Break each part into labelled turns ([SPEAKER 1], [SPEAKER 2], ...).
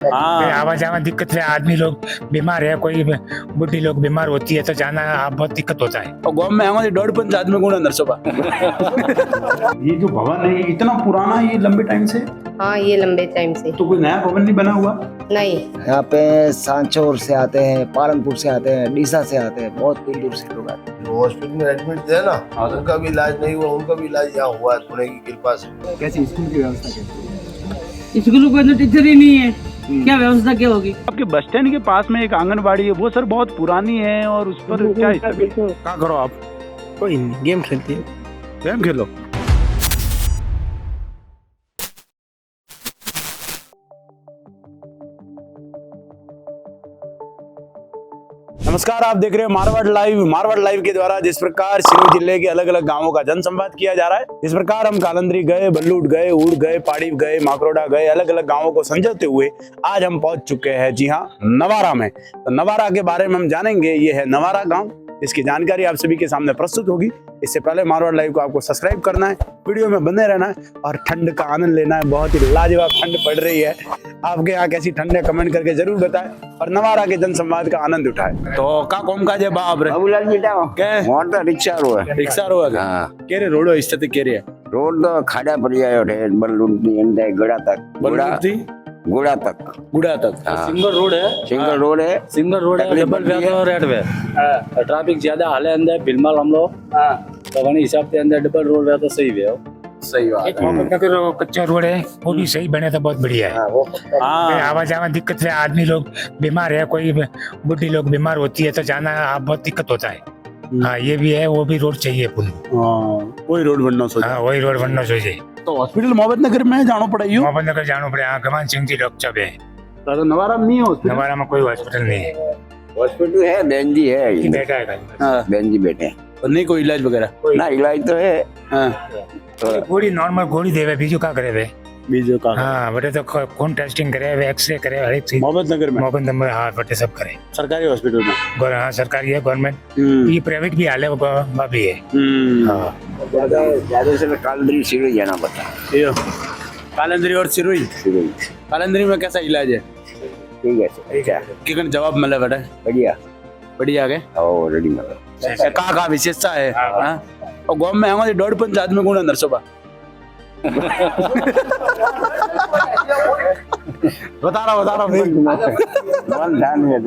[SPEAKER 1] हाँ
[SPEAKER 2] आवाजाही दिक्कत है, आदमी लोग बीमार है, कोई बुढ़ी लोग बीमार होती है तो जाना बहुत दिक्कत होता है।
[SPEAKER 1] और गाँव में हमारे 1.5 आदमी गुण अंदर सुबह ये जो भवन है ये इतना पुराना है, ये लंबे टाइम से।
[SPEAKER 3] हाँ, ये लंबे टाइम से।
[SPEAKER 1] तो कोई नया भवन नहीं बना हुआ?
[SPEAKER 3] नहीं,
[SPEAKER 4] यहाँ पे सांचौर से आते हैं, पालनपुर से आते हैं, डीसा से आते हैं, बहुत दूर दूर से लोग आते हैं।
[SPEAKER 5] जो हॉस्पिटल में एडमिट थे ना, उनका भी इलाज नहीं हुआ, उनका भी इलाज यहाँ हुआ है पुणे की कृपा से।
[SPEAKER 1] कैसी स्कूल की व्यवस्था कैसी है?
[SPEAKER 6] स्कूलों में तो टीचर ही नहीं है, क्या व्यवस्था क्या होगी?
[SPEAKER 1] आपके बस स्टैंड के पास में एक आंगनबाड़ी है, वो सर बहुत पुरानी है और उस पर क्या क्या करो आप?
[SPEAKER 2] कोई नहीं, गेम खेलती है।
[SPEAKER 1] गेम खेलो। नमस्कार, आप देख रहे हैं मारवाड़ लाइव। मारवाड़ लाइव के द्वारा जिस प्रकार सिरोही जिले के अलग अलग गांवों का जनसंवाद किया जा रहा है, जिस प्रकार हम कालंदरी गए, बल्लूट गए, ऊड़ गए, पाड़ी गए, माकरोड़ा गए, अलग अलग गांवों को समझाते हुए आज हम पहुंच चुके हैं, जी हाँ, नवारा में। तो नवारा के बारे में हम जानेंगे। ये है नवारा गांव, इसकी जानकारी आप सभी के सामने प्रस्तुत होगी। इससे पहले मारवाड़ लाइव को आपको सब्सक्राइब करना है, वीडियो में बने रहना है और ठंड का आनंद लेना है। बहुत ही लाजवाब ठंड पड़ रही है। आपके यहाँ कैसी ठंड है कमेंट करके जरूर बताएं और नवारा के जनसंवाद का आनंद उठाएं। तो का कौम का जे बाप रे
[SPEAKER 4] बाबूलाल बेटा
[SPEAKER 1] के
[SPEAKER 4] मोर तो रिक्शा रो है।
[SPEAKER 1] रिक्शा रो है
[SPEAKER 4] हाँ,
[SPEAKER 1] केरे रोडो स्थिति केरे है
[SPEAKER 4] रोड तो खाड़ा पड़ी आयो है, बल्लूट नी अंदर गड़ा तक, गुड़ा तक,
[SPEAKER 1] गुड़ा तक
[SPEAKER 4] हाँ।
[SPEAKER 6] सिंगल रोड है,
[SPEAKER 4] सिंगल रोड है,
[SPEAKER 6] सिंगल रोड है,
[SPEAKER 4] तकलीफ
[SPEAKER 6] डबल
[SPEAKER 4] बनती है।
[SPEAKER 6] वे रेड वे ट्रैफिक ज्यादा हाले अंदर फिल्माल हम लोग तो वही हिसाब से अंदर डबल रोड है तो सही वे।
[SPEAKER 1] सही बात
[SPEAKER 2] एक मोहम्मद नगर कच्चा रोड है, वो भी सही बने तो बहुत बढ़िया है।
[SPEAKER 1] हाँ
[SPEAKER 2] आवाजाही दिक्कत है, आदमी लोग बीमार है, कोई बुढ़ी लोग बीमार होती है तो जाना बहुत दिक्कत होता है। हाँ, ये भी है, वो भी रोड चाहिए पुल।
[SPEAKER 1] कोई रोड बनना सोचा।
[SPEAKER 2] हाँ, वही रोड बनना चाहिए।
[SPEAKER 1] तो हॉस्पिटल मोहम्मद नगर में जानो पड़ाई हो?
[SPEAKER 2] मोहम्मद नगर जाना पड़े। हाँ, गमान सिंह जी डॉक्टर है।
[SPEAKER 1] तो नवारा में नहीं है हॉस्पिटल?
[SPEAKER 2] नवारा में कोई हॉस्पिटल नहीं है।
[SPEAKER 4] हॉस्पिटल है, बहन जी है,
[SPEAKER 2] कि बेटा है कहीं।
[SPEAKER 1] हाँ,
[SPEAKER 4] बहन जी बैठे
[SPEAKER 1] तो नहीं कोई इलाज वगैरह?
[SPEAKER 4] ना, इलाज तो है।
[SPEAKER 1] हाँ,
[SPEAKER 2] गोली नॉर्मल गोली देवे, बीजू का करे वे।
[SPEAKER 1] बीजो का
[SPEAKER 2] हाँ, बटे तो खून टेस्टिंग करे वे, एक्सरे करे, हर एक चीज।
[SPEAKER 1] मोहम्मद नगर में
[SPEAKER 2] मोहम्मद नंबर, हाँ, बटे सब करे।
[SPEAKER 1] सरकारी हॉस्पिटल में?
[SPEAKER 2] हाँ, सरकारी है, गवर्नमेंट। ये प्राइवेट भी हाल है, वो भी है। हाँ,
[SPEAKER 4] ज्यादा से कालंदरी सिरोही जाना पड़ता
[SPEAKER 1] ये कालंदरी और सिरोही।
[SPEAKER 4] सिरोही
[SPEAKER 1] कालंदरी में कैसा इलाज है?
[SPEAKER 4] ठीक है सर, ठीक है,
[SPEAKER 1] किकन जवाब मिले बेटा?
[SPEAKER 4] बढ़िया।
[SPEAKER 1] बढ़िया गए
[SPEAKER 4] और रेडी मतलब
[SPEAKER 1] का विशेषता है? हाँ? और गाँव में हमारे 1.5 आदमी गुण अंदर सुबह बता रहा
[SPEAKER 4] ध्यान में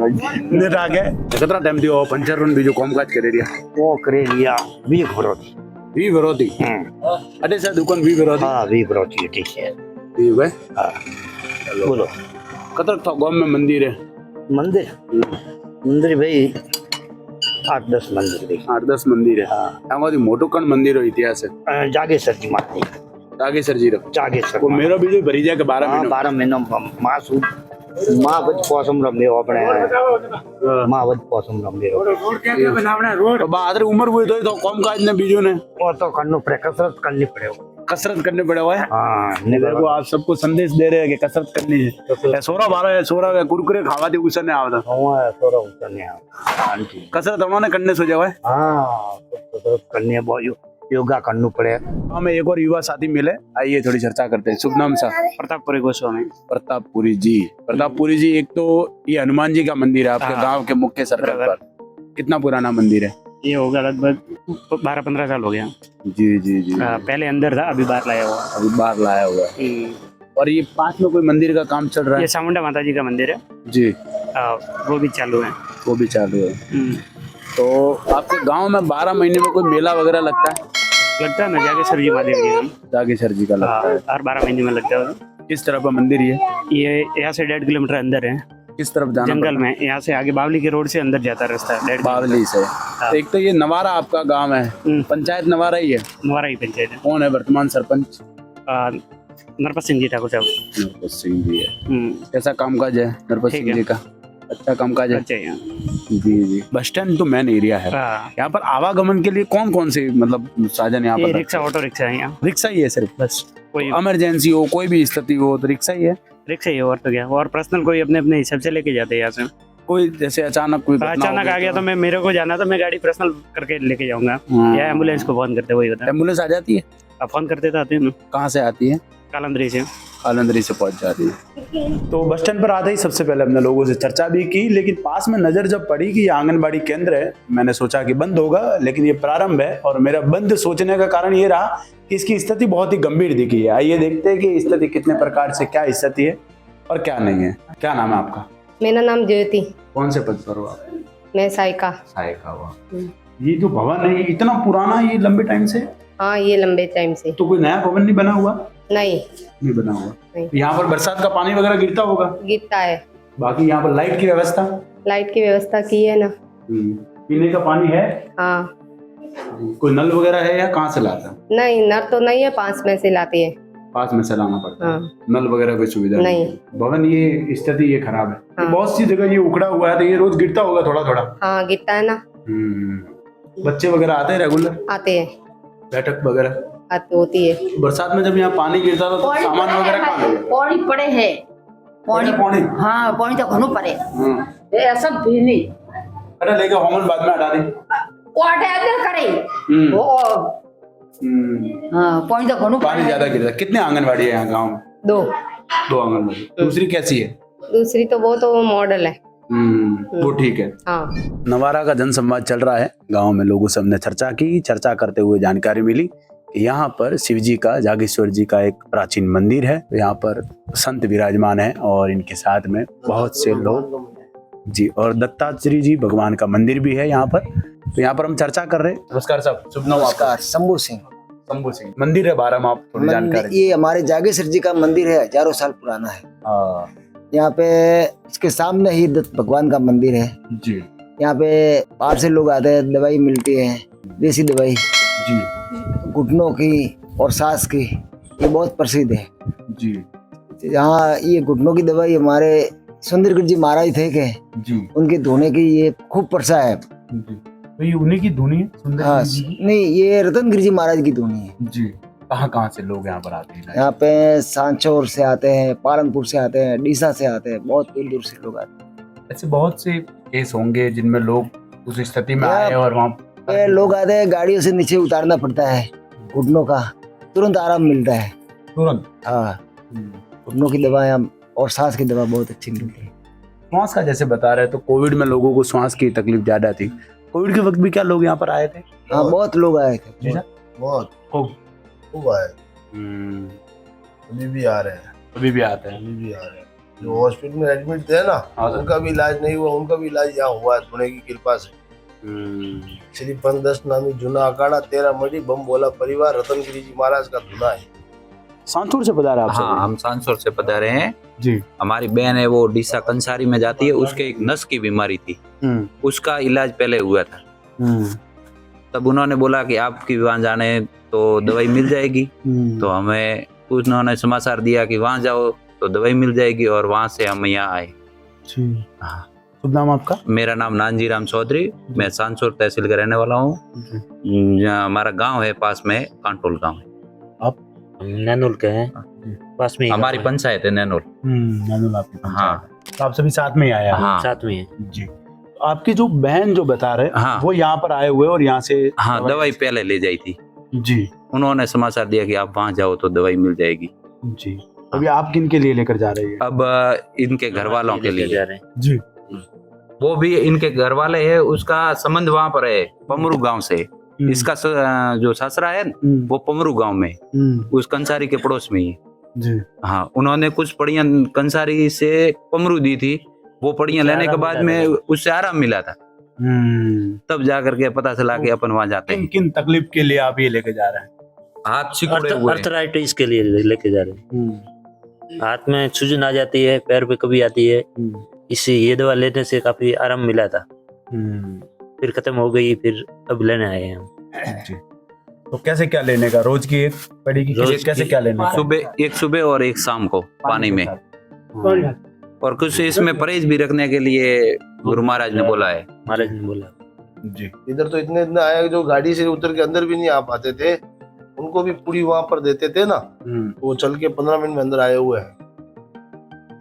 [SPEAKER 1] नेट आ गए। कितना टाइम दियो पंचर रन बीजो कामकाज करे रिया?
[SPEAKER 4] वो करे लिया भी घरोती।
[SPEAKER 1] वी विरोधी अरे सर दुकान वी विरोधी।
[SPEAKER 4] हाँ, भी घरोती, ठीक है।
[SPEAKER 1] वी वे
[SPEAKER 4] बोलो।
[SPEAKER 1] कतर था गांव में मंदिर है?
[SPEAKER 4] मंदिर मंदिर भाई 8-10 मंदिर भाई।
[SPEAKER 1] 8-10 मंदिर है। हमारी मोटोकण मंदिर हो इतिहास है।
[SPEAKER 4] जागेश्वर जी माता
[SPEAKER 1] जागेश्वर जी रख
[SPEAKER 4] जागेश्वर
[SPEAKER 1] वो मेरा भी जो भरी जाए के 12 महीनों
[SPEAKER 4] 12 महीनों माँ सूद माँ वध पौसम रमे अपने माँ वध पौसम रमे
[SPEAKER 2] रोड क्या क्या बनावना है? रोड
[SPEAKER 1] तो बाद रे उम्र हुई तो कामकाज ने बीजो ने
[SPEAKER 4] वो तो करनो पड़े, कसरत करनी पड़े।
[SPEAKER 1] कसरत करने पड़े हुआ है।
[SPEAKER 4] हाँ,
[SPEAKER 1] मेरे को आप सबको संदेश दे रहे हैं कि कसरत करनी है। सोरा बारह है, सोरा है, कुरकुरे खावा दे उसे नहीं आवता।
[SPEAKER 4] हुआ थोड़ा उतरने आंटी।
[SPEAKER 1] कसरत उन्होंने करने सो जावा है।
[SPEAKER 4] हाँ, कसरत करनी है, बहुत योगा करना पड़े।
[SPEAKER 1] हमें एक और युवा साथी मिले, आइए थोड़ी चर्चा करते हैं। शुभ नाम सा?
[SPEAKER 6] प्रतापपुरी गोस्वामी।
[SPEAKER 1] प्रतापपुरी जी। प्रतापपुरी जी, एक तो ये हनुमान जी का मंदिर है आपके गांव के मुख्य सर्कल पर। कितना पुराना मंदिर है?
[SPEAKER 6] ये होगा लगभग 12-15 साल हो गया।
[SPEAKER 1] जी जी जी।
[SPEAKER 6] पहले अंदर था, अभी बाहर लाया हुआ।
[SPEAKER 1] अभी बाहर लाया हुआ है। और ये पास में कोई मंदिर का काम चल रहा
[SPEAKER 6] ये
[SPEAKER 1] है?
[SPEAKER 6] चामुंडा माता जी का मंदिर है
[SPEAKER 1] जी,
[SPEAKER 6] वो भी चालू है।
[SPEAKER 1] वो भी चालू है। तो आपके गांव में 12 महीने में कोई मेला वगैरह लगता है?
[SPEAKER 6] लगता है ना, जागेश्वर जी महादेव जी का।
[SPEAKER 1] जागेश्वर जी का लगता है।
[SPEAKER 6] हर 12 महीने में लगता है।
[SPEAKER 1] किस तरफ का मंदिर
[SPEAKER 6] ये यहाँ से 1.5 किलोमीटर अंदर है,
[SPEAKER 1] किस तरफ जाना
[SPEAKER 6] जंगल में। यहाँ से आगे बावली के रोड से अंदर जाता रास्ता है 1.5
[SPEAKER 1] बावली से? तो एक तो ये नवारा आपका गांव है, पंचायत नवारा ही है।
[SPEAKER 6] नवारा ही पंचायत है।
[SPEAKER 1] कौन है वर्तमान सरपंच?
[SPEAKER 6] नरपत सिंह जी ठाकुर साहब।
[SPEAKER 1] नरपत सिंह जी है। कैसा कामकाज है नरपत
[SPEAKER 6] ठीक
[SPEAKER 1] सिंह
[SPEAKER 6] है।
[SPEAKER 1] जी का? अच्छा कामकाज है।
[SPEAKER 6] अच्छा है।
[SPEAKER 1] जी जी। बस स्टैंड तो मेन एरिया है। यहाँ पर आवागमन के लिए कौन कौन से मतलब साधन यहाँ
[SPEAKER 6] ये
[SPEAKER 1] पर?
[SPEAKER 6] रिक्शा, ऑटो रिक्शा है यहाँ।
[SPEAKER 1] रिक्शा ही है सिर्फ?
[SPEAKER 6] बस कोई
[SPEAKER 1] इमरजेंसी हो, कोई भी स्थिति हो तो रिक्शा ही है।
[SPEAKER 6] रिक्शा ही है, और तो क्या। और पर्सनल कोई अपने अपने हिसाब से लेके जाते हैं यहाँ से।
[SPEAKER 1] कोई जैसे अचानक कोई घटना हो
[SPEAKER 7] अचानक
[SPEAKER 1] गई
[SPEAKER 7] आ गया तो मैं मेरे को जाना तो मैं गाड़ी पर्सनल करके लेके जाऊंगा
[SPEAKER 1] हाँ।
[SPEAKER 7] या एम्बुलेंस को फोन करते वही होता है।
[SPEAKER 1] एम्बुलेंस आ जाती है?
[SPEAKER 7] आप फोन करते तो आते हैं ना,
[SPEAKER 1] कहाँ से आती है?
[SPEAKER 7] कालंदरी से।
[SPEAKER 1] कालंदरी से पहुंच जाती है। तो बस स्टैंड पर आते ही सबसे पहले हमने लोगों से चर्चा भी की, लेकिन पास में नजर जब पड़ी कि ये आंगनबाड़ी केंद्र है, मैंने सोचा कि बंद होगा, लेकिन ये प्रारंभ है। और मेरा बंद सोचने का कारण ये रहा कि इसकी स्थिति बहुत ही गंभीर दिखी है। आइए देखते हैं कि स्थिति कितने प्रकार से, क्या स्थिति है और क्या नहीं है। क्या नाम है आपका?
[SPEAKER 3] मेरा नाम ज्योति।
[SPEAKER 1] कौन से पद पर हो आप?
[SPEAKER 3] मैं साइका।
[SPEAKER 1] सहायिका हुआ। ये जो भवन है ये इतना पुराना है, ये लंबे टाइम से?
[SPEAKER 3] हाँ, ये लंबे टाइम से।
[SPEAKER 1] तो कोई नया भवन नहीं बना हुआ?
[SPEAKER 3] नहीं,
[SPEAKER 1] नहीं बना हुआ।
[SPEAKER 3] नहीं।
[SPEAKER 1] यहाँ पर बरसात का पानी वगैरह गिरता होगा?
[SPEAKER 3] गिरता है।
[SPEAKER 1] बाकी यहाँ पर लाइट की व्यवस्था?
[SPEAKER 3] लाइट की व्यवस्था की है ना।
[SPEAKER 1] पीने का पानी है?
[SPEAKER 3] हाँ।
[SPEAKER 1] कोई नल वगैरह है या कहाँ से लाता है?
[SPEAKER 3] नहीं, नर तो नहीं है, पास में से लाती है।
[SPEAKER 1] पास में से लाना पड़ता है?
[SPEAKER 3] हाँ।
[SPEAKER 1] नल वगैरह कोई सुविधा
[SPEAKER 3] नहीं।
[SPEAKER 1] भवन ये स्थिति ये खराब है।
[SPEAKER 3] हाँ।
[SPEAKER 1] बहुत सी जगह ये उखड़ा हुआ है, तो ये रोज गिरता होगा थोड़ा थोड़ा?
[SPEAKER 3] हाँ, गिरता है ना।
[SPEAKER 1] बच्चे वगैरह आते हैं रेगुलर?
[SPEAKER 3] आते हैं।
[SPEAKER 1] बैठक वगैरह
[SPEAKER 3] आती होती है।
[SPEAKER 1] बरसात में जब यहाँ पानी गिरता था तो सामान वगैरह कहाँ ले?
[SPEAKER 8] पानी पड़े है।
[SPEAKER 1] पानी?
[SPEAKER 8] हाँ, पानी तो घणो पड़े। ये ऐसा भी नहीं।
[SPEAKER 1] अरे लेके होमन बाद में हटा दे।
[SPEAKER 8] वो अटैक करे। वो हाँ, पानी तो घणो
[SPEAKER 1] पानी ज्यादा गिरता है। कितने आंगनबाड़ी है यहाँ गाँव में?
[SPEAKER 3] 2।
[SPEAKER 1] 2 आंगनबाड़ी। दूसरी कैसी है?
[SPEAKER 3] दूसरी तो वो तो मॉडल है।
[SPEAKER 1] वो ठीक है।
[SPEAKER 3] हाँ।
[SPEAKER 1] नवारा का जनसंवाद चल रहा है। गांव में लोगों से हमने चर्चा की। चर्चा करते हुए जानकारी मिली कि यहाँ पर शिव जी का, जागेश्वर जी का एक प्राचीन मंदिर है। यहाँ पर संत विराजमान है और इनके साथ में बहुत से लोग जी, और दत्तात्रेय जी भगवान का मंदिर भी है यहाँ पर। तो यहाँ पर हम चर्चा कर रहे हैं। नमस्कार साहब, शुभ नाम आपका?
[SPEAKER 9] नमस्कार, शंभू सिंह।
[SPEAKER 1] शंभू सिंह। मंदिर है बारे में आप थोड़ी जानकारी?
[SPEAKER 9] ये हमारे जागेश्वर जी का मंदिर है, हजारों साल पुराना है। यहाँ पे इसके सामने ही दत्त भगवान का मंदिर है
[SPEAKER 1] जी।
[SPEAKER 9] यहाँ पे बाहर से लोग आते हैं, दवाई मिलती है, देसी दवाई
[SPEAKER 1] जी,
[SPEAKER 9] घुटनों की और सांस की, ये बहुत प्रसिद्ध है
[SPEAKER 1] जी।
[SPEAKER 9] यहाँ। ये घुटनों की दवाई हमारे सुंदरगिरी जी महाराज थे के
[SPEAKER 1] जी,
[SPEAKER 9] उनके धोने की ये खूब प्रसा है।
[SPEAKER 1] तो ये उन्हीं की धुनी है? सुंदर
[SPEAKER 9] हाँ,
[SPEAKER 1] जी की?
[SPEAKER 9] नहीं, ये रतनगिरी जी महाराज की धुनी है
[SPEAKER 1] जी। कहाँ से लोग यहाँ पर आते हैं?
[SPEAKER 9] यहाँ पे सांचौर से आते हैं, पालनपुर से आते हैं, डीसा से आते हैं, बहुत दूर दूर से लोग आते हैं।
[SPEAKER 1] ऐसे बहुत से केस होंगे जिनमें लोग उस स्थिति में आए और वहाँ
[SPEAKER 9] लोग आते हैं, गाड़ियों से नीचे उतारना पड़ता है घुटनों का, तुरंत आराम मिलता है
[SPEAKER 1] तुरंत।
[SPEAKER 9] हाँ, घुटनों की दवाएं और सांस की दवा बहुत अच्छी मिलती है।
[SPEAKER 1] श्वास का जैसे बता रहे तो कोविड में लोगों को श्वास की तकलीफ ज्यादा थी। कोविड के वक्त भी क्या लोग यहाँ पर आए थे?
[SPEAKER 9] हाँ, बहुत लोग आए थे।
[SPEAKER 5] बहुत खूब आए। अभी भी आ रहे हैं।
[SPEAKER 1] अभी भी आते हैं।
[SPEAKER 5] अभी भी आ रहे हैं। जो हॉस्पिटल में एडमिट थे ना, उनका भी इलाज नहीं हुआ, उनका भी इलाज यहाँ हुआ है पुणे की कृपा से। श्री 5-10 नामी जूना अखाड़ा 13 मड़ी बम बोला परिवार रतनगिरी जी महाराज का धुना है।
[SPEAKER 1] सांचौर से पधारे आप?
[SPEAKER 10] हाँ, हम सांचौर से पधारे हैं
[SPEAKER 1] जी।
[SPEAKER 10] हमारी बहन है वो डीसा कंसारी में जाती है, उसके एक नस की बीमारी थी, उसका इलाज पहले हुआ था। तब उन्होंने बोला कि आपकी वहाँ जाने तो दवाई मिल जाएगी। तो हमें उन्होंने समाचार दिया कि वहाँ जाओ तो दवाई मिल जाएगी और वहाँ से हम यहाँ आए।
[SPEAKER 1] हाँ। शुभ नाम आपका?
[SPEAKER 10] मेरा नाम नानजी राम चौधरी, मैं सांचौर तहसील का रहने वाला हूँ। हमारा गांव है पास में, कांटोल गांव है।
[SPEAKER 1] आप?
[SPEAKER 7] नैनुल के हैं, पास में
[SPEAKER 10] हमारी पंचायत है नैनुल।
[SPEAKER 1] नैनुल आपकी पंचायत
[SPEAKER 10] हाँ।
[SPEAKER 1] है। तो आप सभी साथ में ही आए हैं?
[SPEAKER 10] हाँ,
[SPEAKER 7] साथ में है
[SPEAKER 1] जी। आपकी जो बहन जो बता रहे
[SPEAKER 10] हाँ,
[SPEAKER 1] वो यहाँ पर आए हुए और यहाँ से
[SPEAKER 10] हाँ दवाई पहले ले जाई थी
[SPEAKER 1] जी।
[SPEAKER 10] उन्होंने समाचार दिया कि आप वहाँ जाओ तो दवाई मिल जाएगी
[SPEAKER 1] जी। अभी आप किन के लिए लेकर जा रही है?
[SPEAKER 10] अब इनके घर वालों के लिए
[SPEAKER 7] जा रहे हैं
[SPEAKER 1] जी।
[SPEAKER 10] वो भी इनके घर वाले है, उसका संबंध वहाँ पर है पमरू गांव से। इसका जो ससुरा है वो पमरू गांव में, उस कंसारी के पड़ोस में ही
[SPEAKER 1] जी।
[SPEAKER 10] हाँ, उन्होंने कुछ पड़ियां कंसारी से पमरू दी थी, वो पड़ियां लेने के बाद में उससे आराम मिला था। तब जाकर के पता चला कि अपन वहाँ जाते हैं।
[SPEAKER 1] किन तकलीफ के लिए आप ये लेके जा रहे हैं?
[SPEAKER 10] हाथ सिकुड़े हुए हैं।
[SPEAKER 7] अर्थराइटिस के लिए लेके जा रहे हैं। हाथ में सूजन आ जाती है, पैर पे कभी आती है, इससे ये दवा लेने से काफी आराम मिला था, फिर खत्म हो गई, फिर अब लेने आए हैं हम
[SPEAKER 1] जी। तो कैसे क्या लेने का? रोज की एक पड़ी की कैसे क्या लेने का?
[SPEAKER 10] एक सुबह और एक शाम को पानी में, और कुछ इसमें परहेज भी रखने के लिए गुरु महाराज ने बोला है।
[SPEAKER 7] महाराज ने बोला
[SPEAKER 1] जी।
[SPEAKER 5] इधर तो इतने आए जो गाड़ी से उतर के अंदर भी नहीं आ पाते थे, उनको भी पूरी वहां पर देते थे ना, वो चल के 15 मिनट में अंदर आए हुए हैं।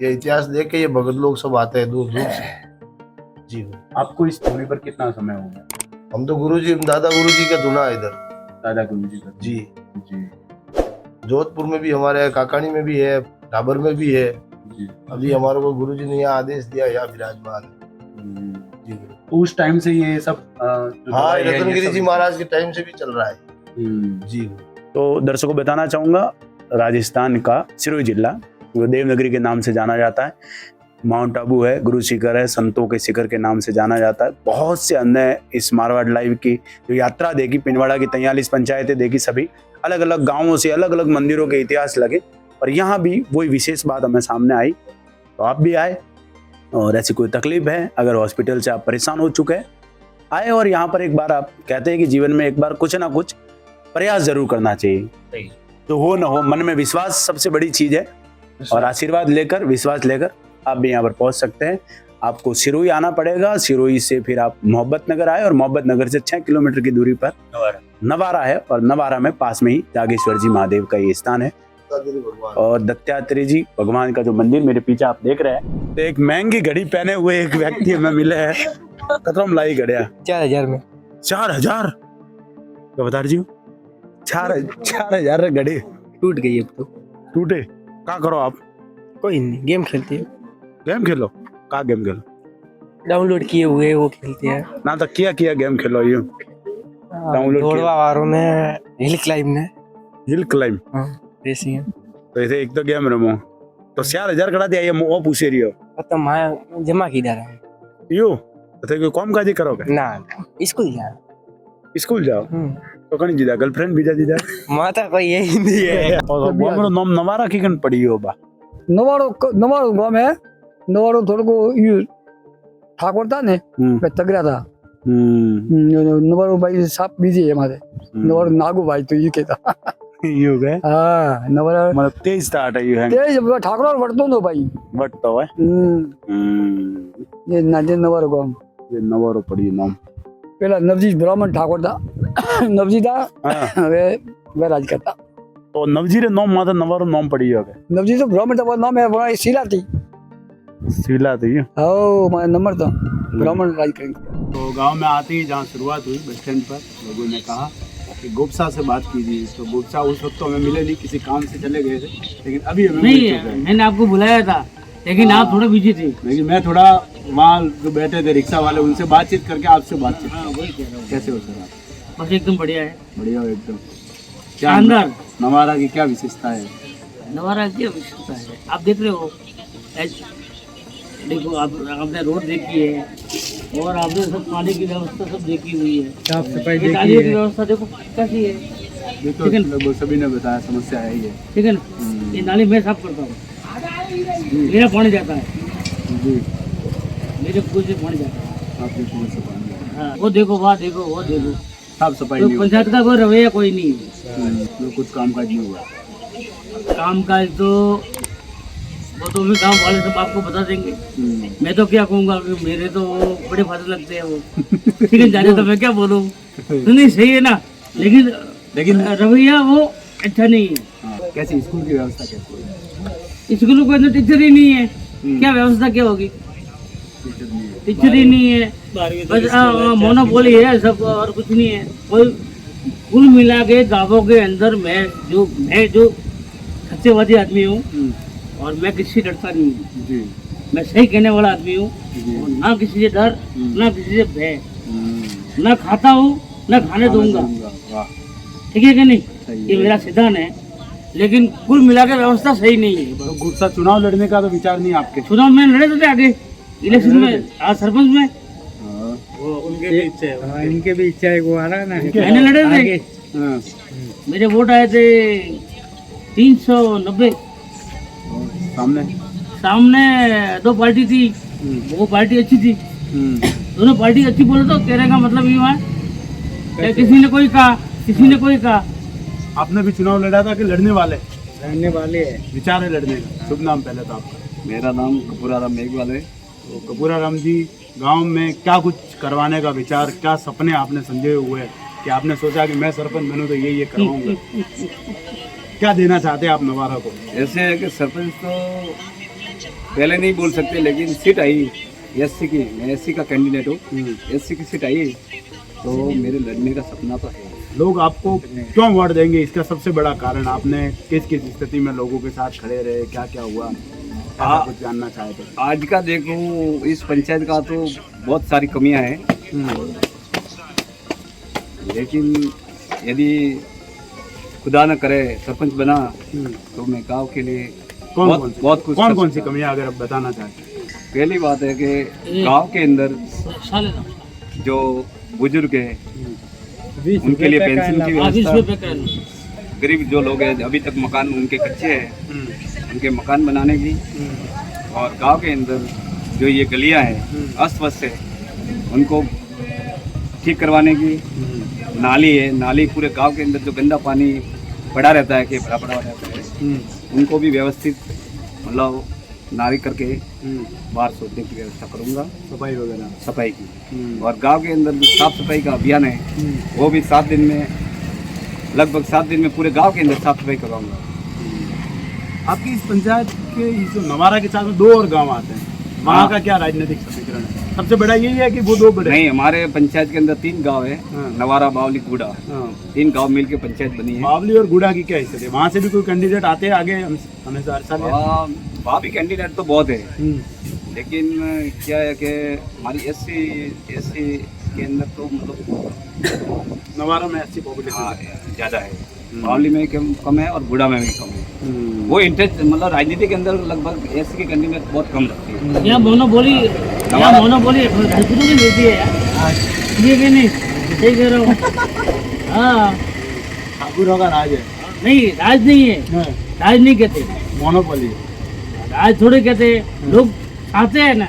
[SPEAKER 5] ये इतिहास देख के ये भगत लोग सब आते हैं दूर दूर से। जी
[SPEAKER 1] आपको इस धुनी पर कितना समय हो गया?
[SPEAKER 5] हम तो गुरुजी दादा गुरुजी का धुना है इधर।
[SPEAKER 1] दादा गुरु जी का।
[SPEAKER 5] जी
[SPEAKER 1] जी
[SPEAKER 5] जोधपुर में भी हमारे है, काकानी में भी है, डाबर में भी है।
[SPEAKER 1] जी।
[SPEAKER 5] अभी हमारे को गुरुजी ने यहाँ आदेश दिया, यहाँ विराजमान है। जी
[SPEAKER 1] उस टाइम से ये सब जो
[SPEAKER 5] हाँ,
[SPEAKER 1] दवाई है, ये
[SPEAKER 5] रतनगिरी
[SPEAKER 1] सब-
[SPEAKER 5] जी महाराज के टाइम से भी चल रहा है। जी
[SPEAKER 1] तो दर्शकों बताना चाहूंगा, राजस्थान का सिरोही जिला वो देवनगरी के नाम से जाना जाता है। माउंट आबू है, गुरु शिखर है, संतों के शिखर के नाम से जाना जाता है। बहुत से अन्य इस मारवाड़ लाइव की जो यात्रा देखी, पिंडवाड़ा की 43 पंचायतें देखी, सभी अलग अलग गांवों से अलग अलग मंदिरों के इतिहास लगे, और यहाँ भी वही विशेष बात हमें सामने आई। तो आप भी आए, और ऐसी कोई तकलीफ है, अगर हॉस्पिटल से आप परेशान हो चुके हैं, आए और यहाँ पर एक बार, आप कहते हैं कि जीवन में एक बार कुछ ना कुछ प्रयास जरूर करना चाहिए। तो हो ना हो, मन में विश्वास सबसे बड़ी चीज है, और आशीर्वाद लेकर, विश्वास लेकर आप भी यहाँ पर पहुंच सकते हैं। आपको सिरोही आना पड़ेगा, सिरोही से फिर आप मोहब्बत नगर आए, और मोहब्बत नगर से 6 किलोमीटर की दूरी पर नवारा है, और नवारा में पास में ही जागेश्वर जी महादेव का ये स्थान है, और दत्तात्रेय जी भगवान का जो मंदिर मेरे पीछे आप देख रहे हैं। तो एक महंगी घड़ी पहने हुए एक व्यक्ति हमें मिले हैं, कतरम लाई घड़िया
[SPEAKER 9] 4000 में।
[SPEAKER 1] 4000 क्या बता रही हो? 4000 घड़ी
[SPEAKER 9] टूट गई अब तो।
[SPEAKER 1] टूटे? क्या करो आप?
[SPEAKER 9] कोई नहीं, गेम खेलते हैं।
[SPEAKER 1] गेम खेलो? का गेम खेलो?
[SPEAKER 9] डाउनलोड किए हुए वो खेलते हैं।
[SPEAKER 1] ना तो किया गेम खेलो यूं डाउनलोड
[SPEAKER 9] दौड़वा वारों ने हिल क्लाइंब ने
[SPEAKER 1] हिल क्लाइंब
[SPEAKER 9] रेसिंग है।
[SPEAKER 1] तो ऐसे एक तो गेम रमो तो 4000 करा दिया, ये वो पूछे रही हो
[SPEAKER 9] तो मैं जमा की दे रहा है
[SPEAKER 1] यू तो कोई काम काजी करोगे
[SPEAKER 9] ना, स्कूल जा
[SPEAKER 1] स्कूल जाओ तो कहीं जीदा गर्लफ्रेंड बीजा दीदा
[SPEAKER 9] माता कोई ये हिंदी है।
[SPEAKER 1] और वो नाम नवारा की कन पड़ी हो बा
[SPEAKER 11] नवाड़ो गांव में नवाड़ो थोड़ा को यू ठाकुर था ने मैं तगड़ा था। नवाड़ो भाई साफ बिजी है हमारे। नवाड़ो नागू भाई तो ये कहता
[SPEAKER 1] यू गए।
[SPEAKER 11] हाँ नवाड़ा
[SPEAKER 1] मतलब तेज स्टार्ट है यू है
[SPEAKER 11] तेज ठाकुर और वर्तो नो भाई
[SPEAKER 1] बट तो है
[SPEAKER 11] ये नाजे नवाड़ो गांव
[SPEAKER 1] ये नवारो पड़ी नाम
[SPEAKER 11] पहला नवजीत ब्राह्मण ठाकुर था नवजीत था वे राज करता।
[SPEAKER 1] तो नवजी रे नाम माता नवारो नाम पड़ी हो गए
[SPEAKER 11] नवजीत तो ब्राह्मण था, वो नाम है वो शीला थी।
[SPEAKER 1] शीला थी
[SPEAKER 11] ओ मैं नंबर था ब्राह्मण राज करेंगे।
[SPEAKER 1] तो गांव में आते ही जहाँ शुरुआत हुई बस स्टैंड पर लोगों ने कहा कि गोपसा से बात कीजिए। तो गोपसा उस वक्त तो हमें मिले नहीं, किसी काम से चले गए थे, लेकिन अभी हमें मिल चुके हैं।
[SPEAKER 6] मैंने आपको बुलाया था लेकिन आप थोड़ा बिजी थे।
[SPEAKER 1] लेकिन मैं थोड़ा वहाँ जो बैठे थे रिक्शा वाले उनसे बातचीत करके आपसे बातचीत।
[SPEAKER 6] वही कह रहा हूँ।
[SPEAKER 1] कैसे हो सर आप?
[SPEAKER 6] बस एकदम बढ़िया है,
[SPEAKER 1] बढ़िया हो एकदम।
[SPEAKER 6] शानदार।
[SPEAKER 1] नवारा की क्या विशेषता है?
[SPEAKER 6] नवारा की विशेषता है आप देख रहे हो, देखो आप आपने रोड देखी है और आपने सब पानी की व्यवस्था सब देखी हुई है, साफ सफाई देखी है, व्यवस्था देखो कैसी है।
[SPEAKER 1] देखो लगभग सभी ने बताया समस्या है ये,
[SPEAKER 6] ठीक है ना। ये नाली मैं साफ करता हूँ, मेरा पानी जाता है
[SPEAKER 1] जी,
[SPEAKER 6] मेरे पुल से पानी जाता है।
[SPEAKER 1] आपके कुएं से पानी आ रहा है।
[SPEAKER 6] हाँ, वो देखो वहाँ देखो वो देखो,
[SPEAKER 1] साफ सफाई
[SPEAKER 6] तो
[SPEAKER 1] नहीं हुई।
[SPEAKER 6] पंचायत का कोई रवैया कोई नहीं है।
[SPEAKER 1] तो कुछ काम काज नहीं हुआ।
[SPEAKER 6] काम काज तो वो तो भी गांव वाले सब आपको बता देंगे। मैं तो क्या कहूँगा कि मेरे तो बड़े फायदे लगते हैं वो ठीक है, जाने तो मैं क्या बोलूँ। तो नहीं सही है ना, लेकिन रवैया वो अच्छा नहीं है।
[SPEAKER 1] कैसी स्कूल की व्यवस्था कैसी है?
[SPEAKER 6] स्कूलों के अंदर टीचर ही नहीं है, क्या व्यवस्था क्या होगी? टीचर ही नहीं है, बस मोनोपोली है सब और कुछ नहीं है। कोई कुल मिला के गाँवों के अंदर मैं जो सत्यवादी आदमी हूँ और मैं किसी से डरता नहीं हूँ
[SPEAKER 1] जी,
[SPEAKER 6] मैं सही कहने वाला आदमी हूँ, और ना किसी से डर ना किसी से भय, ना खाता हूँ ना खाने दूंगा।
[SPEAKER 1] वाह,
[SPEAKER 6] ठीक है कि नहीं, ये मेरा सिद्धांत है। लेकिन कुल मिला के व्यवस्था सही नहीं है।
[SPEAKER 1] तो गुस्सा चुनाव लड़ने का तो विचार नहीं आपके?
[SPEAKER 6] चुनाव में लड़े थे आगे इलेक्शन में, आज सरपंच में
[SPEAKER 1] वो उनके भी इच्छा है,
[SPEAKER 11] इनके भी इच्छा है वो आ रहा है ना।
[SPEAKER 6] मैंने लड़े थे, मेरे वोट आए थे 390। सामने दो पार्टी थी, वो पार्टी अच्छी थी, दोनों पार्टी अच्छी बोले तो कहने का मतलब ये है किसी ने कोई कहा किसी ने कोई कहा।
[SPEAKER 1] आपने भी चुनाव लड़ा था कि लड़ने वाले
[SPEAKER 11] है
[SPEAKER 1] विचार है लड़ने का? शुभ नाम पहले तो आपका?
[SPEAKER 12] मेरा नाम कपूराराम मेघवाल है।
[SPEAKER 1] तो कपूराराम जी, गांव में क्या कुछ करवाने का विचार, क्या सपने आपने समझे हुए हैं कि आपने सोचा कि मैं सरपंच बनूं तो ये करवाऊंगा? क्या देना चाहते हैं आप नवारा को?
[SPEAKER 12] ऐसे है कि सरपंच तो पहले नहीं बोल सकते, लेकिन सीट आई एससी की, मैं एससी का कैंडिडेट हूँ। एससी की सीट आई तो मेरे लड़ने का सपना तो है।
[SPEAKER 1] लोग आपको क्यों वोट देंगे, इसका सबसे बड़ा कारण? आपने किस किस स्थिति में लोगों के साथ खड़े रहे, क्या क्या हुआ, ऐसा कुछ जानना चाहे तो?
[SPEAKER 12] आज का देखो इस पंचायत का तो बहुत सारी कमियां हैं, लेकिन यदि खुदा न करे सरपंच बना तो मैं गांव के लिए बहुत कुछ
[SPEAKER 1] कौन सी कमियां अगर आप बताना चाहते हैं?
[SPEAKER 12] पहली बात है कि गांव के अंदर जो बुजुर्ग है उनके लिए पेंशन की व्यवस्था, गरीब जो लोग हैं अभी तक मकान उनके कच्चे हैं उनके मकान बनाने की, और गांव के अंदर जो ये गलियां हैं अस्त व्यस्त है उनको ठीक करवाने की, नाली है, नाली पूरे गांव के अंदर जो गंदा पानी पड़ा रहता है कि भरा पड़ा रहता है उनको भी व्यवस्थित मतलब नाली करके बाहर सोचने की व्यवस्था करूंगा,
[SPEAKER 1] सफाई वगैरह,
[SPEAKER 12] सफाई की। और गांव के अंदर जो साफ सफाई का अभियान है वो भी 7 दिन में, लगभग 7 दिन में पूरे गांव के अंदर साफ सफाई करवाऊंगा।
[SPEAKER 1] आपकी इस पंचायत के इस नवारा के साथ में 2 और गांव आते हैं, वहाँ का क्या राजनीतिक समीकरण है? सबसे बड़ा यही है कि वो 2 बड़े?
[SPEAKER 12] नहीं, हमारे पंचायत के अंदर 3 गांव है, नवारा, बावली, गुड़ा, 3 गांव मिलके पंचायत बनी है।
[SPEAKER 1] बावली और गुड़ा की क्या हिस्से है? वहाँ से भी कोई कैंडिडेट आते हैं आगे हमेशा हर साल?
[SPEAKER 12] वहाँ भी कैंडिडेट तो बहुत है, लेकिन क्या है कि हमारी एससी के अंदर तो मतलब
[SPEAKER 1] नवारा में एससी पॉपुलेशन
[SPEAKER 12] ज़्यादा है, बावली में कम है और गुड़ा में भी कम है। वो इंटरेस्ट मतलब राजनीति के अंदर लगभग एससी की कैंडिडेट बहुत कम लगती है।
[SPEAKER 6] यहाँ मोनोपोली राजपूतों की होती है यार, ये कि नहीं? सही कह रहा हूँ। हाँ,
[SPEAKER 1] ठाकुरों का राज है।
[SPEAKER 6] नहीं, राज नहीं है, राज नहीं कहते,
[SPEAKER 1] मोनोपोली
[SPEAKER 6] राज थोड़े कहते हैं। लोग चाहते हैं ना,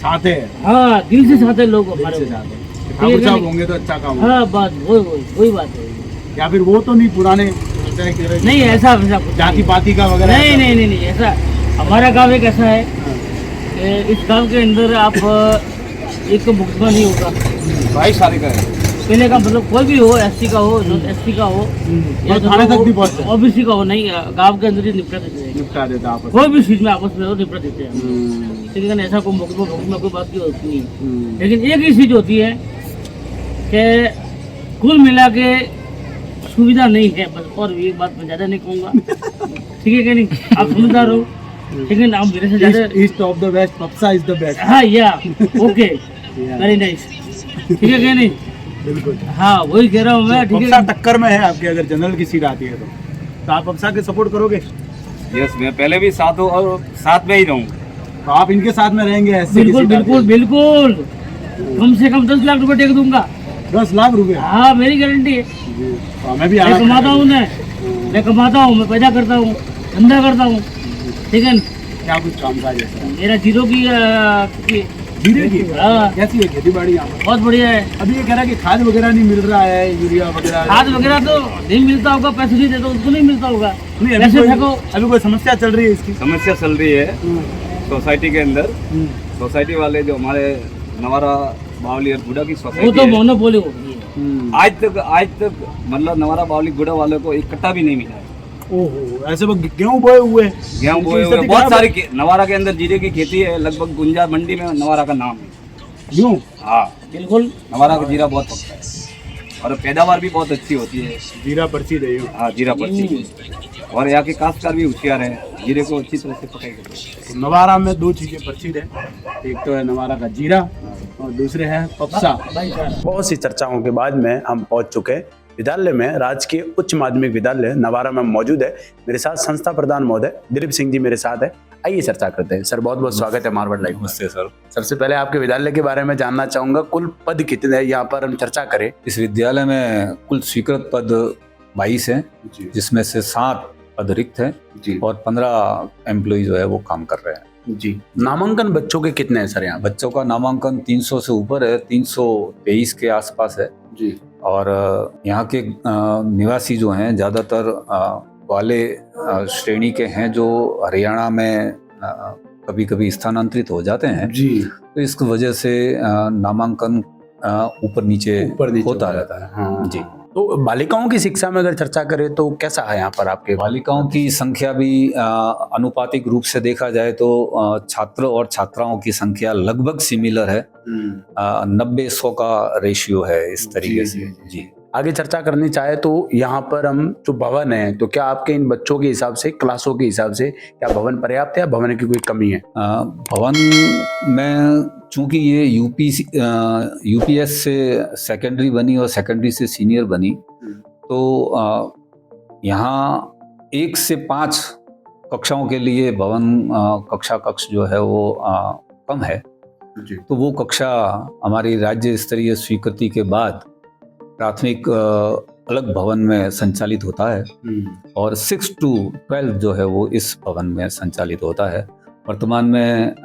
[SPEAKER 1] चाहते हैं,
[SPEAKER 6] हाँ, दिल से चाहते हैं लोग हमारे
[SPEAKER 1] से चाहते हैं। ठाकुर साहब होंगे तो अच्छा काम होगा।
[SPEAKER 6] हाँ, बात वही बात है।
[SPEAKER 1] या फिर वो तो नहीं पुराने
[SPEAKER 6] नहीं, ऐसा कुछ
[SPEAKER 1] जाति पाति का वगैरह?
[SPEAKER 6] नहीं, ऐसा हमारा गांव एक ऐसा है कि इस गांव के अंदर आप एक तो मुकदमा नहीं होगा,
[SPEAKER 12] 22 साल का है
[SPEAKER 6] पहले का, मतलब कोई भी हो, एससी का हो, नॉन एससी का हो, या
[SPEAKER 1] थाने तक भी पहुंचते हैं,
[SPEAKER 6] ओबीसी का हो, नहीं, गांव के अंदर ही निपटा देते हैं।
[SPEAKER 1] आपस
[SPEAKER 6] कोई भी चीज में आपस में हो निपटा देते हैं, लेकिन ऐसा कोई मुकदमा कोई बात की होती नहीं है। लेकिन एक ही चीज होती है कि कुल मिला के सुविधा नहीं है बस, और एक बात मैं ज्यादा नहीं कहूँगा, ठीक है कि नहीं? आप समझदार हो, लेकिन आप मेरे से ज्यादा
[SPEAKER 1] ईस्ट ऑफ द वेस्ट, पप्सा इज द बेस्ट।
[SPEAKER 6] हाँ, या ओके, वेरी नाइस, ठीक है कि नहीं?
[SPEAKER 1] बिल्कुल,
[SPEAKER 6] हाँ, वही कह रहा हूँ मैं, ठीक
[SPEAKER 1] पप्सा
[SPEAKER 6] है।
[SPEAKER 1] टक्कर में है आपके, अगर जनरल की सीट आती है तो आप पप्सा के सपोर्ट करोगे?
[SPEAKER 12] यस, मैं पहले भी साथ हूँ और साथ में ही रहूँगा।
[SPEAKER 1] तो आप इनके साथ में रहेंगे? ऐसे
[SPEAKER 6] बिल्कुल, कम से कम 10 लाख रुपए टेक दूंगा।
[SPEAKER 1] 10 लाख रुपए?
[SPEAKER 6] हाँ, मेरी गारंटी है।
[SPEAKER 1] मैं भी
[SPEAKER 6] कमाता हूँ, मैं कमाता हूँ, मैं पैदा करता हूँ, धंधा करता हूँ, ठीक है।
[SPEAKER 1] क्या कुछ काम काज है?
[SPEAKER 6] मेरा जीरो की
[SPEAKER 1] जीरे की?
[SPEAKER 6] हाँ।
[SPEAKER 1] कैसी है खेती बाड़ी यहाँ पर?
[SPEAKER 6] बहुत बढ़िया है।
[SPEAKER 1] अभी ये कह रहा है कि खाद वगैरह नहीं मिल रहा है, यूरिया वगैरह?
[SPEAKER 6] खाद वगैरह तो नहीं मिलता होगा, पैसे नहीं देते उसको नहीं मिलता होगा।
[SPEAKER 1] नहीं, अभी कोई समस्या चल रही है इसकी?
[SPEAKER 12] समस्या चल रही है सोसाइटी के अंदर। सोसाइटी वाले जो हमारे नवारा, बावली और गुड़ा की सोसाइटी,
[SPEAKER 6] वो तो मोनोपोली हो गई है।
[SPEAKER 12] आज तक मतलब नवारा, बावली, गुड़ा वालों को एक कट्टा भी नहीं मिला है।
[SPEAKER 1] ओहो, ऐसे वो गेहूं बोए हुए?
[SPEAKER 12] गेहूं बोए हुए बहुत सारी, नवारा के अंदर जीरे की खेती है, लगभग गुंजा मंडी में नवारा का नाम है।
[SPEAKER 1] यूं?
[SPEAKER 12] हाँ,
[SPEAKER 6] बिल्कुल,
[SPEAKER 12] नवारा का जीरा बहुत पकता है और पैदावार भी बहुत अच्छी होती है।
[SPEAKER 1] जीरा पर्ची रही हो?
[SPEAKER 12] हाँ, जीरा पर्ची, और यहाँ के काश्तकार भी होशियार है, जीरे को अच्छी तरह से पकाई करते हैं।
[SPEAKER 1] तो नवारा में 2 चीजें प्रसिद्ध है, एक तो है नवारा का जीरा और दूसरे है पप्सा। बहुत सी चर्चाओं के बाद में हम पहुंच चुके हैं विद्यालय में, राजकीय उच्च माध्यमिक विद्यालय नवारा में मौजूद है। मेरे साथ संस्था प्रधान महोदय दिलीप सिंह जी मेरे साथ है। आइए चर्चा करते हैं। सर, बहुत बहुत स्वागत है मारवाड़ लाइव में।
[SPEAKER 10] सर,
[SPEAKER 1] सबसे पहले आपके विद्यालय के बारे में जानना चाहूंगा, कुल पद कितने हैं यहाँ पर हम चर्चा करें?
[SPEAKER 10] इस विद्यालय में कुल स्वीकृत पद 22 हैं, जिसमें से 7 पद रिक्त हैं और 15 एम्प्लॉय जो है वो काम कर रहे हैं
[SPEAKER 1] जी। नामांकन बच्चों के कितने हैं सर यहाँ?
[SPEAKER 10] बच्चों का नामांकन 300 से ऊपर है, 323 के आसपास है
[SPEAKER 1] जी।
[SPEAKER 10] और यहाँ के निवासी जो हैं ज़्यादातर वाले श्रेणी के हैं जो हरियाणा में कभी कभी स्थानांतरित हो जाते हैं
[SPEAKER 1] जी।
[SPEAKER 10] तो इस वजह से नामांकन ऊपर नीचे
[SPEAKER 1] होता रहता है। हाँ
[SPEAKER 10] जी।
[SPEAKER 1] तो बालिकाओं की शिक्षा में अगर चर्चा करें तो कैसा है यहाँ पर आपके?
[SPEAKER 10] बालिकाओं की संख्या भी अनुपातिक रूप से देखा जाए तो छात्र और छात्राओं की संख्या लगभग सिमिलर है। 90-100 का रेशियो है इस तरीके से। जी
[SPEAKER 1] आगे चर्चा करनी चाहे तो यहाँ पर हम जो भवन है, तो क्या आपके इन बच्चों के हिसाब से, क्लासों के हिसाब से क्या भवन पर्याप्त है या भवन की कोई कमी है?
[SPEAKER 10] भवन में चूंकि ये यूपीएस से सेकेंडरी बनी और सेकेंडरी से सीनियर बनी, तो यहाँ 1 से 5 कक्षाओं के लिए भवन कक्ष जो है वो कम है। तो वो कक्षा हमारी राज्य स्तरीय स्वीकृति के बाद प्राथमिक अलग भवन में संचालित होता है और 6 to 12 जो है वो इस भवन में संचालित होता है। वर्तमान में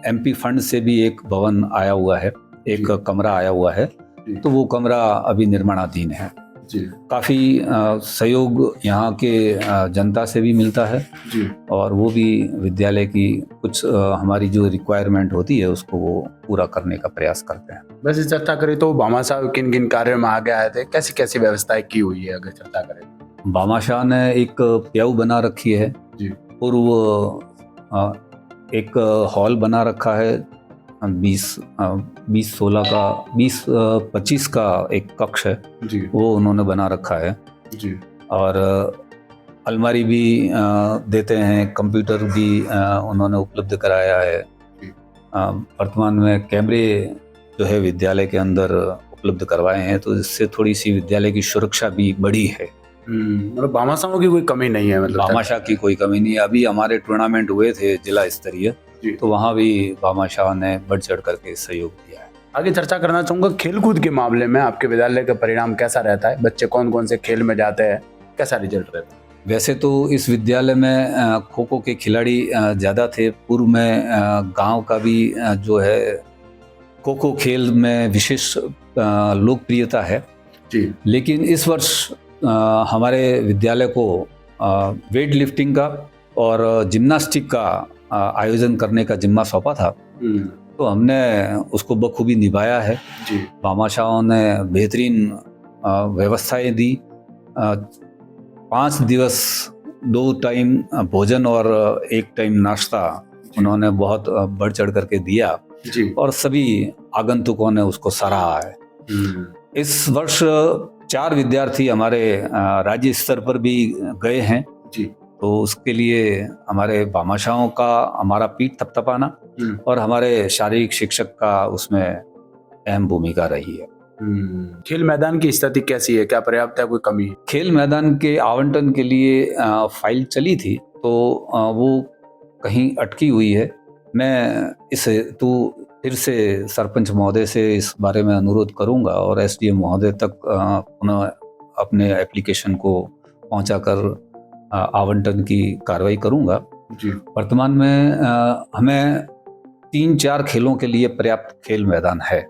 [SPEAKER 10] एमपी फंड से भी एक भवन आया हुआ है, एक कमरा आया हुआ है, तो वो कमरा अभी निर्माणाधीन है। काफ़ी सहयोग यहाँ के जनता से भी मिलता है और वो भी विद्यालय की कुछ हमारी जो रिक्वायरमेंट होती है उसको वो पूरा करने का प्रयास करते हैं।
[SPEAKER 1] वैसे चर्चा करें तो भामा साहब किन किन कार्यों में आगे आए थे, कैसी कैसी व्यवस्थाएं की हुई है अगर चर्चा करें?
[SPEAKER 10] भामा शाह ने एक प्याऊ बना रखी है, पूर्व एक हॉल बना रखा है, 20-16 का 20-25 का एक कक्ष है वो उन्होंने बना रखा है और अलमारी भी देते हैं, कंप्यूटर भी उन्होंने उपलब्ध कराया है। वर्तमान में कैमरे जो है विद्यालय के अंदर उपलब्ध करवाए हैं, तो इससे थोड़ी सी विद्यालय की सुरक्षा भी बढ़ी है।
[SPEAKER 1] मतलब भामाशाहों की कोई कमी नहीं है? मतलब
[SPEAKER 10] भामाशाह की कोई कमी नहीं है। अभी हमारे टूर्नामेंट हुए थे जिला स्तरीय, तो वहाँ भी भामाशाह ने बढ़ चढ़ करके सहयोग दिया है।
[SPEAKER 1] आगे चर्चा करना चाहूँगा खेलकूद के मामले में आपके विद्यालय का परिणाम कैसा रहता है? बच्चे कौन कौन से खेल में जाते हैं, कैसा रिजल्ट रहता है?
[SPEAKER 10] वैसे तो इस विद्यालय में खो खो के खिलाड़ी ज़्यादा थे। पूर्व में गांव का भी जो है खो खो खेल में विशेष लोकप्रियता है
[SPEAKER 1] जी,
[SPEAKER 10] लेकिन इस वर्ष हमारे विद्यालय को वेट लिफ्टिंग का और जिम्नास्टिक का आयोजन करने का जिम्मा सौंपा था, तो हमने उसको बखूबी निभाया है। भामाशाहों ने बेहतरीन व्यवस्थाएं दी। 5 दिवस 2 टाइम भोजन और 1 टाइम नाश्ता उन्होंने बहुत बढ़ चढ़ करके दिया और सभी आगंतुकों ने उसको सराहा है। इस वर्ष 4 विद्यार्थी हमारे राज्य स्तर पर भी गए हैं
[SPEAKER 1] जी,
[SPEAKER 10] तो उसके लिए हमारे भामाशाहों का हमारा पीठ थपथपाना और हमारे शारीरिक शिक्षक का उसमें अहम भूमिका रही है।
[SPEAKER 1] खेल मैदान की स्थिति कैसी है, क्या पर्याप्त है, कोई कमी है?
[SPEAKER 10] खेल मैदान के आवंटन के लिए फाइल चली थी तो वो कहीं अटकी हुई है। मैं इस हेतु फिर से सरपंच महोदय से इस बारे में अनुरोध करूंगा और एसडीएम महोदय तक पुनः अपने एप्लीकेशन को पहुंचाकर आवंटन की कार्रवाई करूंगा। वर्तमान में हमें 3-4 खेलों के लिए पर्याप्त खेल मैदान है,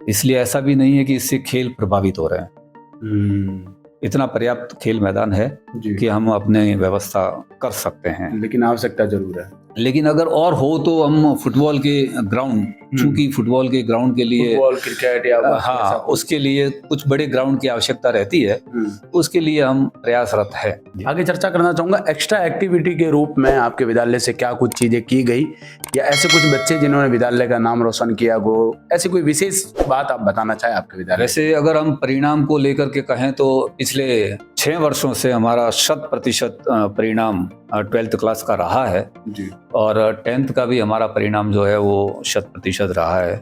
[SPEAKER 10] इसलिए ऐसा भी नहीं है कि इससे खेल प्रभावित हो रहे हैं। इतना पर्याप्त खेल मैदान है कि हम अपने व्यवस्था कर सकते हैं,
[SPEAKER 1] लेकिन आवश्यकता जरूर है।
[SPEAKER 10] लेकिन अगर और हो तो हम फुटबॉल के ग्राउंड, चूंकि फुटबॉल के ग्राउंड के लिए
[SPEAKER 1] फुटबॉल, क्रिकेट या
[SPEAKER 10] हाँ उसके लिए कुछ बड़े ग्राउंड की आवश्यकता रहती है, उसके लिए हम प्रयासरत है।
[SPEAKER 1] आगे चर्चा करना चाहूंगा एक्स्ट्रा एक्टिविटी के रूप में आपके विद्यालय से क्या कुछ चीजें की गई या ऐसे कुछ बच्चे जिन्होंने विद्यालय का नाम रोशन किया हो, ऐसी कोई विशेष बात आप बताना चाहे आपके विद्यालय?
[SPEAKER 10] वैसे अगर हम परिणाम को लेकर के कहें तो पिछले 6 वर्षों से हमारा 100% परिणाम 12th क्लास का रहा है और 10th का भी हमारा परिणाम जो है वो 100% रहा है।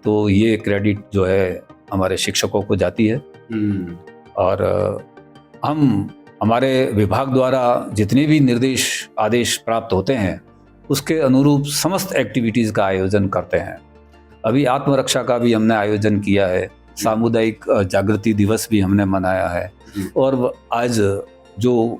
[SPEAKER 10] तो ये क्रेडिट जो है हमारे शिक्षकों को जाती है और हम हमारे विभाग द्वारा जितने भी निर्देश आदेश प्राप्त होते हैं उसके अनुरूप समस्त एक्टिविटीज़ का आयोजन करते हैं। अभी आत्मरक्षा का भी हमने आयोजन किया है, सामुदायिक जागृति दिवस भी हमने मनाया है और आज जो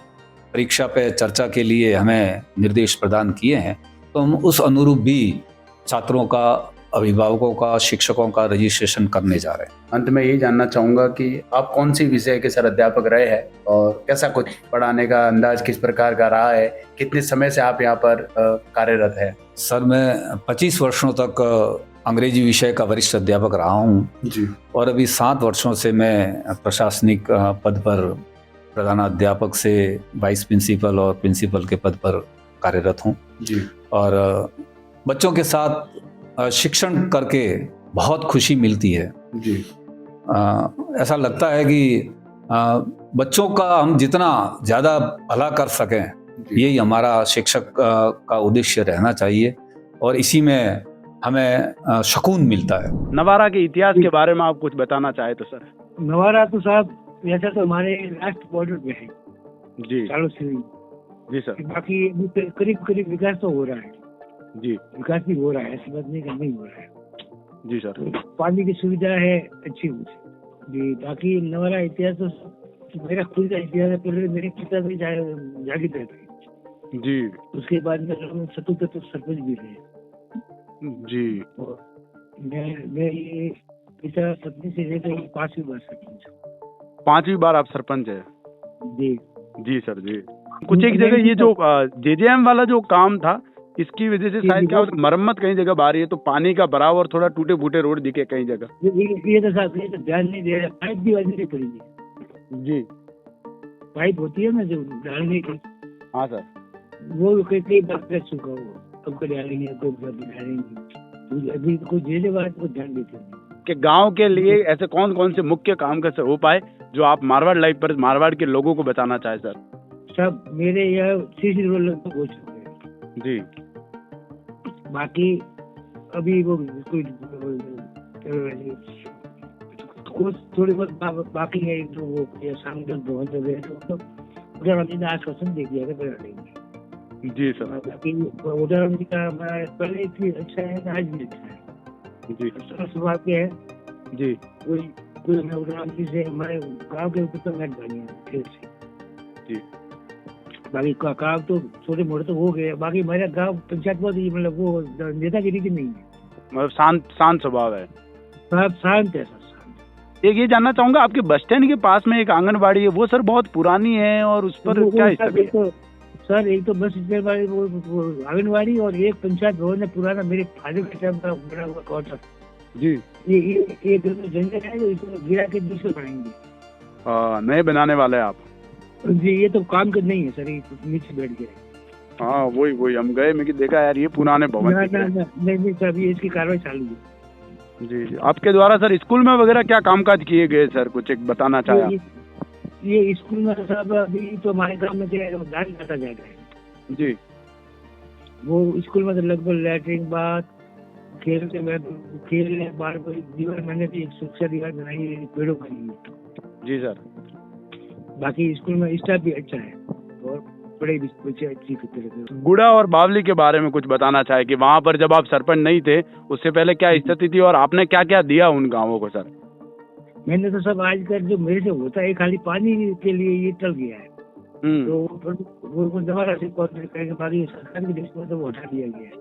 [SPEAKER 10] परीक्षा पे चर्चा के लिए हमें निर्देश प्रदान किए हैं तो हम उस अनुरूप भी छात्रों का, अभिभावकों का, शिक्षकों का रजिस्ट्रेशन करने जा रहे हैं।
[SPEAKER 1] अंत में यही जानना चाहूंगा कि आप कौन सी विषय के सर अध्यापक रहे हैं और कैसा कुछ पढ़ाने का अंदाज किस प्रकार का रहा है, कितने समय से आप यहाँ पर कार्यरत है?
[SPEAKER 10] सर मैं 25 वर्षों तक
[SPEAKER 13] अंग्रेजी विषय का वरिष्ठ अध्यापक रहा हूँ
[SPEAKER 1] जी।
[SPEAKER 13] और अभी 7 वर्षों से मैं प्रशासनिक पद पर प्रधानाध्यापक से वाइस प्रिंसिपल और प्रिंसिपल के पद पर कार्यरत हूँ
[SPEAKER 1] जी।
[SPEAKER 13] और बच्चों के साथ शिक्षण करके बहुत खुशी मिलती है
[SPEAKER 1] जी।
[SPEAKER 13] ऐसा लगता है कि बच्चों का हम जितना ज़्यादा भला कर सकें यही हमारा शिक्षक का उद्देश्य रहना चाहिए और इसी में हमें सुकून मिलता है।
[SPEAKER 1] नवारा के इतिहास के बारे में आप कुछ बताना चाहे तो सर।
[SPEAKER 6] नवारा तो साहब वैसे तो हमारे लास्ट बॉर्डर पे है
[SPEAKER 1] जी।
[SPEAKER 6] चालू से
[SPEAKER 1] जी सर।
[SPEAKER 6] बाकी अभी तो करीब करीब विकास तो हो रहा है
[SPEAKER 1] जी।
[SPEAKER 6] विकास भी हो रहा है, ऐसी बात नहीं कि नहीं हो रहा है
[SPEAKER 1] जी सर।
[SPEAKER 6] तो पानी की सुविधा है अच्छी जी। बाकी नवारा इतिहास तो मेरा खुद का इतिहास है। पहले मेरे पिता भी जागीरदार थे
[SPEAKER 1] जी।
[SPEAKER 6] उसके बाद में सतु तो सरपंच भी थे
[SPEAKER 1] जी।
[SPEAKER 6] मैं ये पिता पत्नी से लेकर 5वीं बार सरपंच।
[SPEAKER 1] 5वीं बार आप सरपंच है
[SPEAKER 6] जी।
[SPEAKER 1] जी सर जी। कुछ एक जगह ये जो जेजेएम वाला जो काम था इसकी वजह से शायद क्या मरम्मत कई जगह बाहर है तो पानी का बराव और थोड़ा टूटे फूटे रोड दिखे कई जगह।
[SPEAKER 6] ये तो साहब ये तो ध्यान नहीं दे रहा। पाइप भी डालनी पड़ेगी जी। पाइप होती है ना जो डालने की।
[SPEAKER 1] हाँ सर।
[SPEAKER 6] वो कई बार कर चुका हो कब डालेंगे कब डालेंगे अभी कोई जेजे बात को ध्यान देते हैं
[SPEAKER 1] कि गांव के लिए ऐसे कौन कौन से मुख्य काम कैसे हो पाए जो आप मारवाड़ लाइव पर मारवाड़ के लोगों को बताना चाहे सर।
[SPEAKER 6] सब मेरे यहाँ सीसी रोड लगभग हो चुके हैं
[SPEAKER 1] जी।
[SPEAKER 6] बाकी अभी वो कोई कुछ थोड़ी बहुत बाकी है तो वो सांसद भवन जो है तो उधर ने आश्वासन दे दिया था
[SPEAKER 1] जी सर।
[SPEAKER 6] बाकी उधर का पहले भी अच्छा है आज भी अच्छा है
[SPEAKER 1] जी।
[SPEAKER 6] सुबह के है
[SPEAKER 1] जी।
[SPEAKER 6] कोई उधर से हमारे गाँव के ऊपर तो मैच बनी है
[SPEAKER 1] जी।
[SPEAKER 6] बाकी काम तो छोटे मोटे तो हो गए। बाकी हमारा गाँव पंचायत बहुत मतलब वो नेतागिरी की नहीं है
[SPEAKER 1] मतलब शांत स्वभाव है।
[SPEAKER 6] शांत है सर।
[SPEAKER 1] एक ये जानना चाहूंगा आपके बस स्टैंड के पास में एक आंगनबाड़ी है वो सर बहुत पुरानी है और उस पर क्या स्थिति है?
[SPEAKER 6] सर एक तो बस स्टैंड वाली वो आंगनबाड़ी और एक पंचायत भवन है पुराना मेरे फादर के टाइम का बना हुआ क्वार्टर
[SPEAKER 1] जी।
[SPEAKER 6] ये जंगल है इसको गिरा के दूसरे बनाएंगे।
[SPEAKER 1] नए बनाने वाले आप
[SPEAKER 6] जी। ये तो काम कर नहीं है सर ये नीचे बैठ गए।
[SPEAKER 1] हाँ वही हम गए मैं देखा यार ये पुराने भवन
[SPEAKER 6] नहीं सर अभी इसकी कार्रवाई चालू है
[SPEAKER 1] जी। जी आपके द्वारा सर स्कूल में वगैरह क्या कामकाज किए गए सर कुछ एक बताना चाहे।
[SPEAKER 6] ये स्कूल में साहब अभी तो हमारे गाँव में दान खाता जाएगा
[SPEAKER 1] जी।
[SPEAKER 6] वो स्कूल में तो लगभग लैट्रिन बात खेल बार दीवार मैंने भी एक शिक्षा दीवार बनाई है पेड़ों का
[SPEAKER 1] जी सर।
[SPEAKER 6] बाकी स्कूल में स्टाफ भी अच्छा है और बड़े बच्चे अच्छी तरह।
[SPEAKER 1] गुड़ा और बावली के बारे में कुछ बताना चाहे कि वहाँ पर जब आप सरपंच नहीं थे उससे पहले क्या स्थिति थी और आपने क्या क्या दिया उन गाँवों को सर।
[SPEAKER 6] मैंने तो सब आजकल जो मेरे से होता है खाली पानी के लिए ये टल गया है तो वो दोबारा से कॉन्ट्रैक्ट करके बाकी सरकार की दृष्टि में तो वो हटा दिया गया है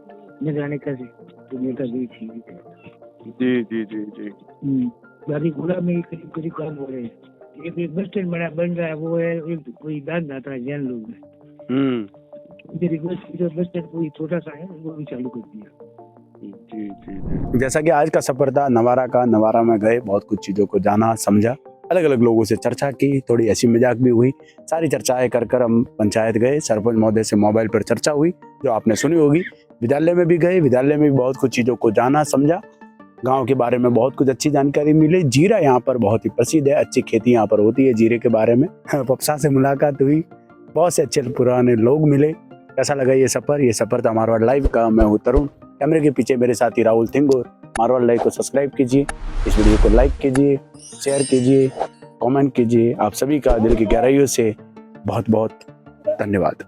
[SPEAKER 6] निगरानी कैसे तो नेता भी ठीक है
[SPEAKER 1] जी जी जी जी।
[SPEAKER 6] बाकी गुड़ा में करीब करीब काम हो रहे हैं। एक बस स्टैंड बन रहा है वो है एक कोई दान दाता है जैन लोग में रिक्वेस्ट बस स्टैंड कोई छोटा सा है वो भी चालू कर दिया
[SPEAKER 1] जी जी। जैसा कि आज का सफर था नवारा में गए बहुत कुछ चीज़ों को जाना समझा अलग अलग लोगों से चर्चा की थोड़ी हंसी मजाक भी हुई सारी चर्चाएं कर हम पंचायत गए सरपंच महोदय से मोबाइल पर चर्चा हुई जो आपने सुनी होगी। विद्यालय में भी गए विद्यालय में भी बहुत कुछ चीज़ों को जाना समझा गांव के बारे में बहुत कुछ अच्छी जानकारी मिली। जीरा यहाँ पर बहुत ही प्रसिद्ध है अच्छी खेती यहाँ पर होती है जीरे के बारे में। पप्सा से मुलाकात हुई बहुत से अच्छे पुराने लोग मिले। कैसा लगा ये सफ़र था मारवाड़ लाइव का। मैं हूँ तरुण कैमरे के पीछे मेरे साथी राहुल थिंगोर। मारवाड़ लाइव को सब्सक्राइब कीजिए इस वीडियो को लाइक कीजिए शेयर कीजिए कमेंट कीजिए। आप सभी का दिल की गहराइयों से बहुत बहुत धन्यवाद।